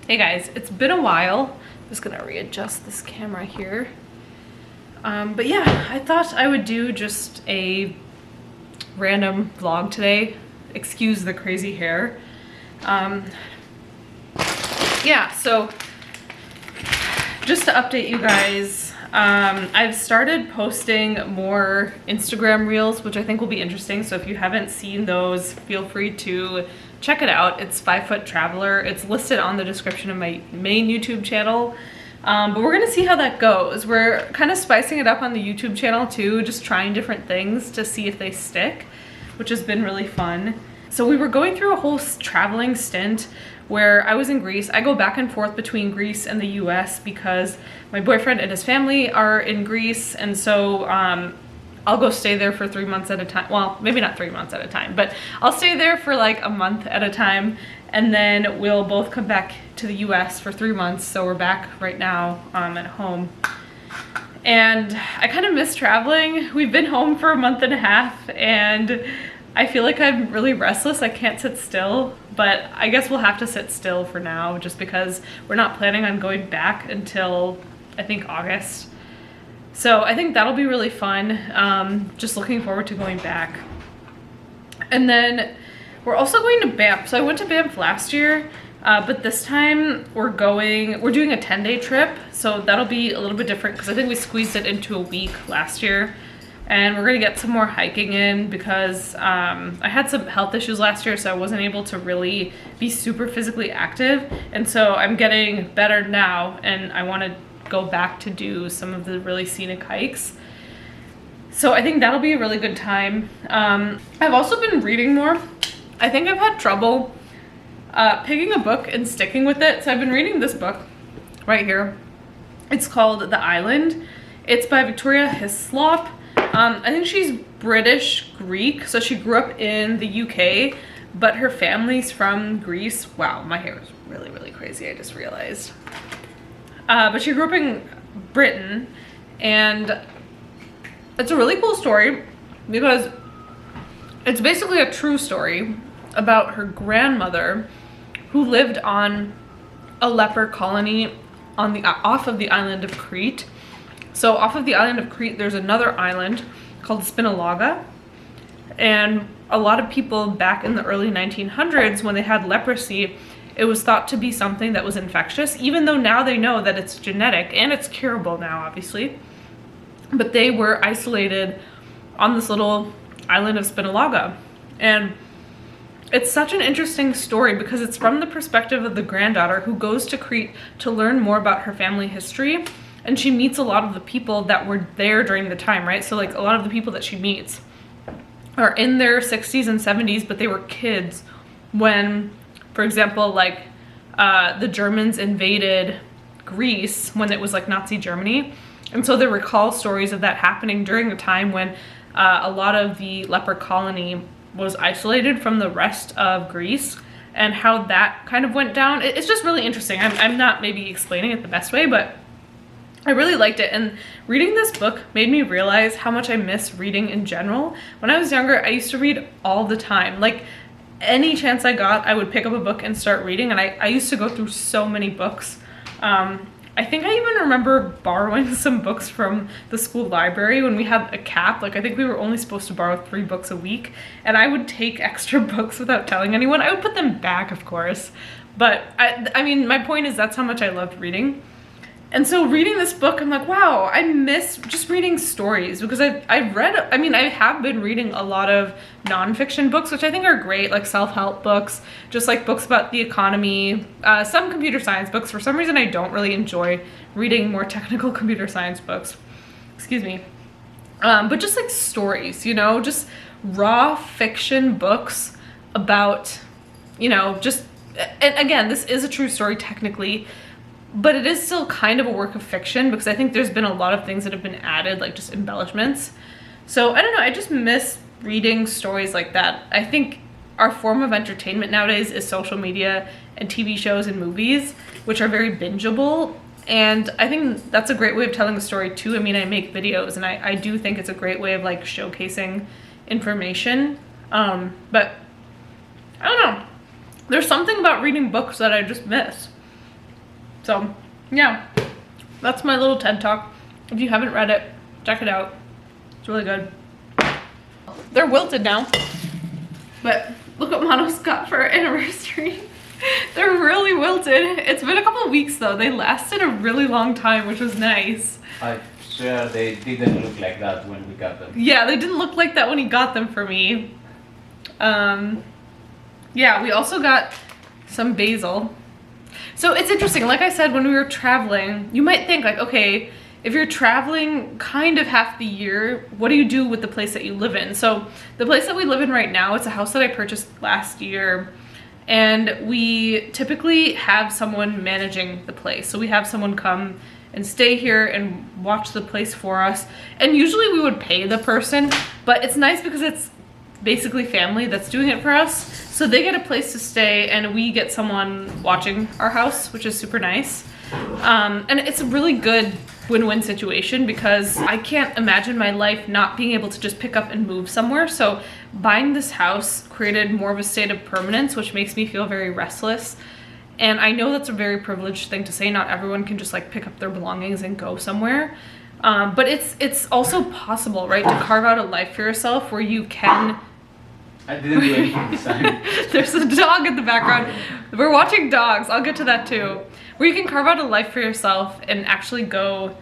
Hey guys, it's been a while. I'm just gonna readjust this camera here. But yeah, I thought I would do just a random vlog today. Excuse the crazy hair. Yeah, so just to update you guys, I've started posting more Instagram reels, which I think will be interesting. So if you haven't seen those, feel free to check it out. It's 5 Foot Traveler. It's listed on the description of my main YouTube channel. But we're gonna see how that goes. We're kind of spicing it up on the YouTube channel too, just trying different things to see if they stick, which has been really fun. So we were going through a whole traveling stint where I was in Greece. I go back and forth between Greece and the US because my boyfriend and his family are in Greece, and so I'll go stay there for 3 months at a time. Well, maybe not 3 months at a time, but I'll stay there for like a month at a time, and then we'll both come back to the US for 3 months. So we're back right now at home. And I kind of miss traveling. We've been home for a month and a half, and I feel like I'm really restless. I can't sit still, but I guess we'll have to sit still for now just because we're not planning on going back until I think August. So I think that'll be really fun. Just looking forward to going back. And then we're also going to Banff. So I went to Banff last year, but this time we're doing a 10-day trip. So that'll be a little bit different because I think we squeezed it into a week last year. And we're gonna get some more hiking in because I had some health issues last year, so I wasn't able to really be super physically active. And so I'm getting better now, and I wanna go back to do some of the really scenic hikes. So I think that'll be a really good time. I've also been reading more. I think I've had trouble picking a book and sticking with it. So I've been reading this book right here. It's called The Island. It's by Victoria Hislop. I think she's British Greek, so she grew up in the UK, but her family's from Greece. Wow, my hair is really, really crazy, I just realized. But she grew up in Britain, and it's a really cool story because it's basically a true story about her grandmother who lived on a leper colony off of the island of Crete. So off of the island of Crete, there's another island called Spinalonga. And a lot of people back in the early 1900s, when they had leprosy, it was thought to be something that was infectious, even though now they know that it's genetic and it's curable now, obviously. But they were isolated on this little island of Spinalonga. And it's such an interesting story because it's from the perspective of the granddaughter who goes to Crete to learn more about her family history. And she meets a lot of the people that were there during the time, right? So like a lot of the people that she meets are in their 60s and 70s, but they were kids when, for example, like the Germans invaded Greece when it was like Nazi Germany. And so they recall stories of that happening during a time when a lot of the leper colony was isolated from the rest of Greece, and how that kind of went down. It's just really interesting. I'm not maybe explaining it the best way, but I really liked it, and reading this book made me realize how much I miss reading in general. When I was younger, I used to read all the time. Like, any chance I got, I would pick up a book and start reading, and I used to go through so many books. I think I even remember borrowing some books from the school library when we had a cap. Like, I think we were only supposed to borrow 3 books a week, and I would take extra books without telling anyone. I would put them back, of course, but I mean, my point is that's how much I loved reading. And so reading this book, I'm like, wow, I miss just reading stories because I have been reading a lot of nonfiction books, which I think are great, like self-help books, just like books about the economy, some computer science books. For some reason, I don't really enjoy reading more technical computer science books, excuse me. But just like stories, you know, just raw fiction books about, you know, just, and again, this is a true story technically, but it is still kind of a work of fiction because I think there's been a lot of things that have been added, like just embellishments. So I don't know, I just miss reading stories like that. I think our form of entertainment nowadays is social media and TV shows and movies, which are very bingeable. And I think that's a great way of telling a story too. I mean, I make videos, and I do think it's a great way of like showcasing information. But I don't know. There's something about reading books that I just miss. So yeah, that's my little TED Talk. If you haven't read it, check it out. It's really good. They're wilted now, but look what Mono's got for our anniversary. They're really wilted. It's been a couple of weeks though. They lasted a really long time, which was nice. I swear they didn't look like that when we got them. Yeah, they didn't look like that when he got them for me. Yeah, we also got some basil. So it's interesting, like I said, when we were traveling, you might think like, okay, if you're traveling kind of half the year, what do you do with the place that you live in? So the place that we live in right now, it's a house that I purchased last year, and we typically have someone managing the place. So we have someone come and stay here and watch the place for us. And usually we would pay the person, but it's nice because it's basically family that's doing it for us. So they get a place to stay and we get someone watching our house, which is super nice. And it's a really good win-win situation because I can't imagine my life not being able to just pick up and move somewhere. So buying this house created more of a state of permanence, which makes me feel very restless. And I know that's a very privileged thing to say. Not everyone can just like pick up their belongings and go somewhere. But it's also possible, right? To carve out a life for yourself where you can... I didn't do anything this time. There's a dog in the background. We're watching dogs. I'll get to that too. Where you can carve out a life for yourself and actually go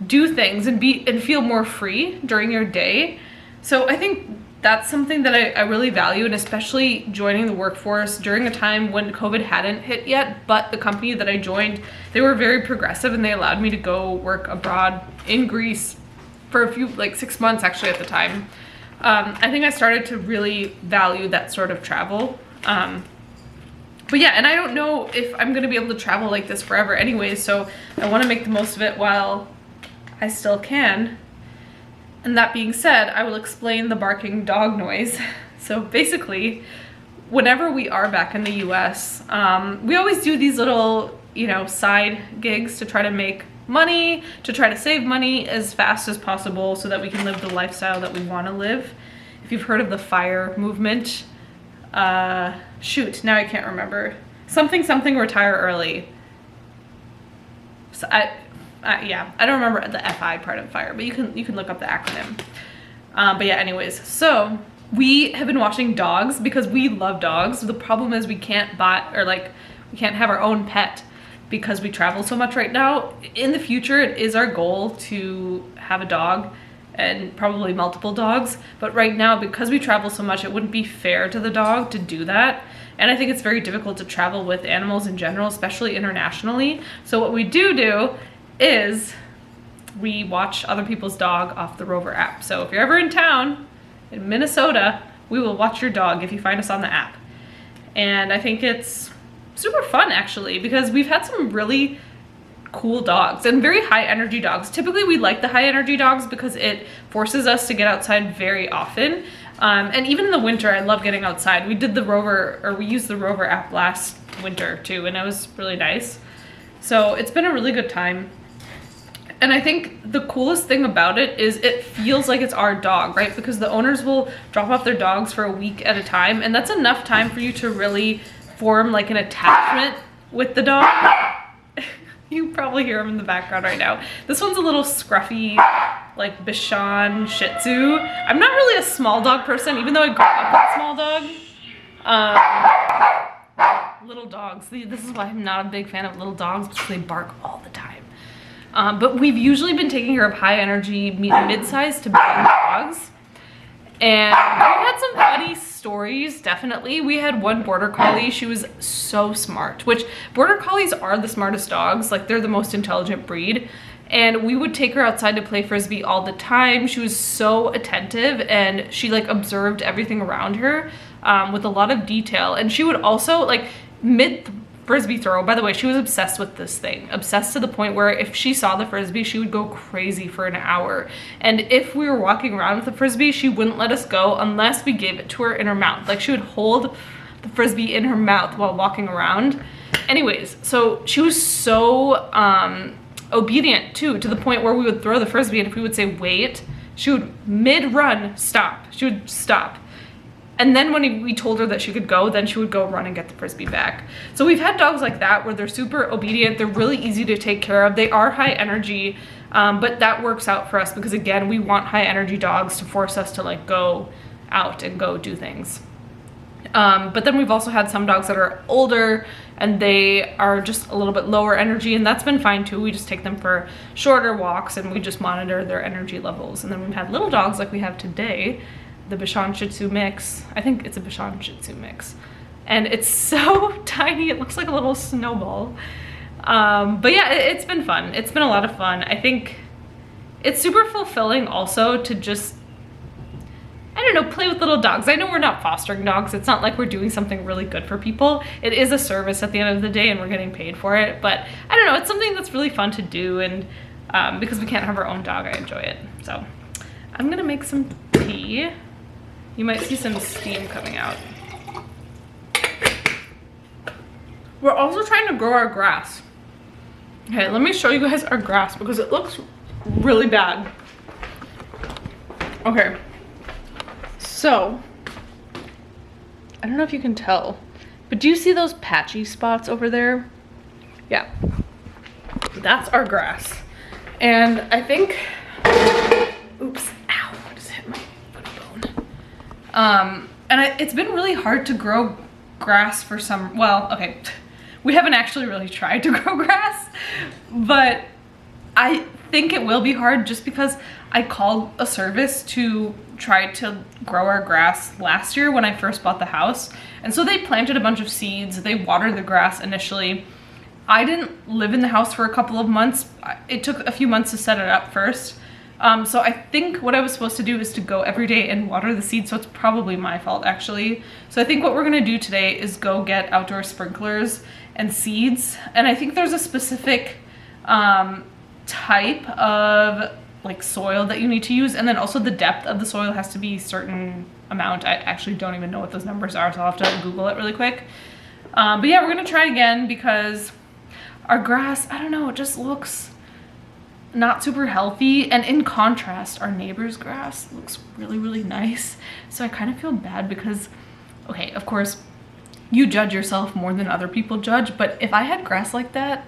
do things and feel more free during your day. So I think that's something that I really value, and especially joining the workforce during a time when COVID hadn't hit yet, but the company that I joined, they were very progressive and they allowed me to go work abroad in Greece for a few, like 6 months actually at the time. I think I started to really value that sort of travel. But yeah, and I don't know if I'm gonna be able to travel like this forever anyways, so I wanna make the most of it while I still can. And that being said, I will explain the barking dog noise. So basically, whenever we are back in the US, we always do these little, side gigs to try to make money, to try to save money as fast as possible so that we can live the lifestyle that we want to live. If you've heard of the FIRE movement, shoot, now I can't remember. Something retire early. So yeah, I don't remember the FI part of FIRE, but you can look up the acronym. But yeah, anyways, so we have been watching dogs because we love dogs. The problem is we can't we can't have our own pet because we travel so much right now. In the future, it is our goal to have a dog and probably multiple dogs. But right now, because we travel so much, it wouldn't be fair to the dog to do that. And I think it's very difficult to travel with animals in general, especially internationally. So what we do is we watch other people's dog off the Rover app. So if you're ever in town in Minnesota, we will watch your dog if you find us on the app. And I think it's super fun actually, because we've had some really cool dogs and very high energy dogs. Typically we like the high energy dogs because it forces us to get outside very often. And even in the winter, I love getting outside. We used the Rover app last winter too, and it was really nice. So it's been a really good time. And I think the coolest thing about it is it feels like it's our dog, right? Because the owners will drop off their dogs for a week at a time, and that's enough time for you to really form like an attachment with the dog. You probably hear him in the background right now. This one's a little scruffy, like Bichon Shih Tzu. I'm not really a small dog person, even though I grew up with a small dog. Little dogs. This is why I'm not a big fan of little dogs, because they bark all the time. But we've usually been taking care of high energy, mid-sized to big dogs. And we've had some funny stories, definitely. We had one border collie. She was so smart, which border collies are the smartest dogs. Like, they're the most intelligent breed. And we would take her outside to play Frisbee all the time. She was so attentive, and she like observed everything around her with a lot of detail. And she would also like mid Frisbee throw, by the way, she was obsessed with this thing, obsessed to the point where if she saw the Frisbee, she would go crazy for an hour. And if we were walking around with the Frisbee, she wouldn't let us go unless we gave it to her in her mouth. Like, she would hold the Frisbee in her mouth while walking around. Anyways, so she was so obedient too, to the point where we would throw the Frisbee, and if we would say wait, she would mid-run stop. She would stop. And then when we told her that she could go, then she would go run and get the Frisbee back. So we've had dogs like that where they're super obedient. They're really easy to take care of. They are high energy, but that works out for us because again, we want high energy dogs to force us to like go out and go do things. But then we've also had some dogs that are older and they are just a little bit lower energy, and that's been fine too. We just take them for shorter walks and we just monitor their energy levels. And then we've had little dogs like we have today, the Bichon Shih Tzu mix. I think it's a Bichon Shih Tzu mix. And it's so tiny, it looks like a little snowball. But yeah, it's been fun. It's been a lot of fun. I think it's super fulfilling also to just, I don't know, play with little dogs. I know we're not fostering dogs. It's not like we're doing something really good for people. It is a service at the end of the day and we're getting paid for it. But I don't know, it's something that's really fun to do, and because we can't have our own dog, I enjoy it. So I'm gonna make some tea. You might see some steam coming out. We're also trying to grow our grass. Okay, let me show you guys our grass because it looks really bad. Okay. So, I don't know if you can tell, but do you see those patchy spots over there? Yeah, that's our grass. And I think, oops, ow, I just hit my foot bone. It's been really hard to grow grass for some, well, okay, we haven't actually really tried to grow grass, but I think it will be hard just because I called a service to try to grow our grass last year when I first bought the house. And so they planted a bunch of seeds, they watered the grass initially. I didn't live in the house for a couple of months. It took a few months to set it up first. So I think what I was supposed to do is to go every day and water the seeds, so it's probably my fault actually. So I think what we're gonna do today is go get outdoor sprinklers and seeds. And I think there's a specific type of like soil that you need to use, and then also the depth of the soil has to be a certain amount. I actually don't even know what those numbers are, so I'll have to Google it really quick. But yeah, we're gonna try again because our grass, I don't know, it just looks not super healthy, and in contrast our neighbor's grass looks really, really nice. So I kind of feel bad because, okay, of course you judge yourself more than other people judge, but if I had grass like that,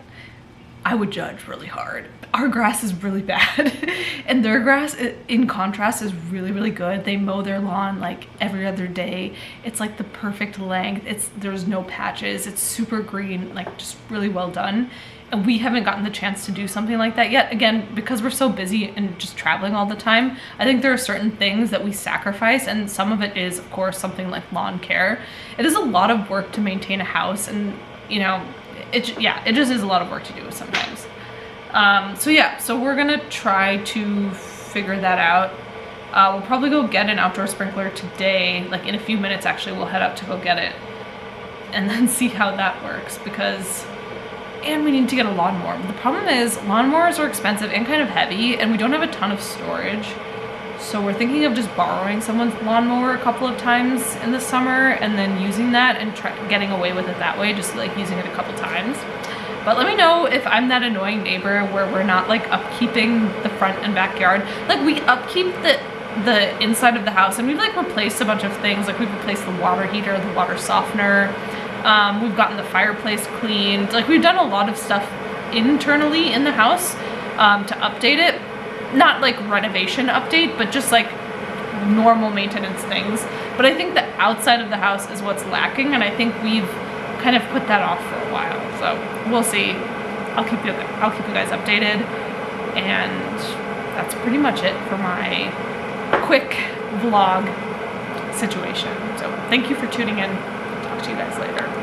I would judge really hard. Our grass is really bad and their grass in contrast is really, really good. They mow their lawn like every other day. It's like the perfect length. There's no patches. It's super green, like just really well done. And we haven't gotten the chance to do something like that yet. Again, because we're so busy and just traveling all the time, I think there are certain things that we sacrifice, and some of it is, of course, something like lawn care. It is a lot of work to maintain a house, and you know, it just is a lot of work to do sometimes. So yeah, so we're gonna try to figure that out. We'll probably go get an outdoor sprinkler today, like in a few minutes actually. We'll head up to go get it and then see how that works, and we need to get a lawnmower. The problem is lawnmowers are expensive and kind of heavy, and we don't have a ton of storage. So we're thinking of just borrowing someone's lawnmower a couple of times in the summer and then using that and getting away with it that way, just like using it a couple times. But let me know if I'm that annoying neighbor where we're not like upkeeping the front and backyard. Like we upkeep the inside of the house, and we've like replaced a bunch of things. Like we've replaced the water heater, the water softener. We've gotten the fireplace cleaned. Like we've done a lot of stuff internally in the house to update it. Not like renovation update, but just like normal maintenance things. But I think the outside of the house is what's lacking, and I think we've kind of put that off for a while. So we'll see. I'll keep you guys updated, and that's pretty much it for my quick vlog situation. So thank you for tuning in. Talk to you guys later.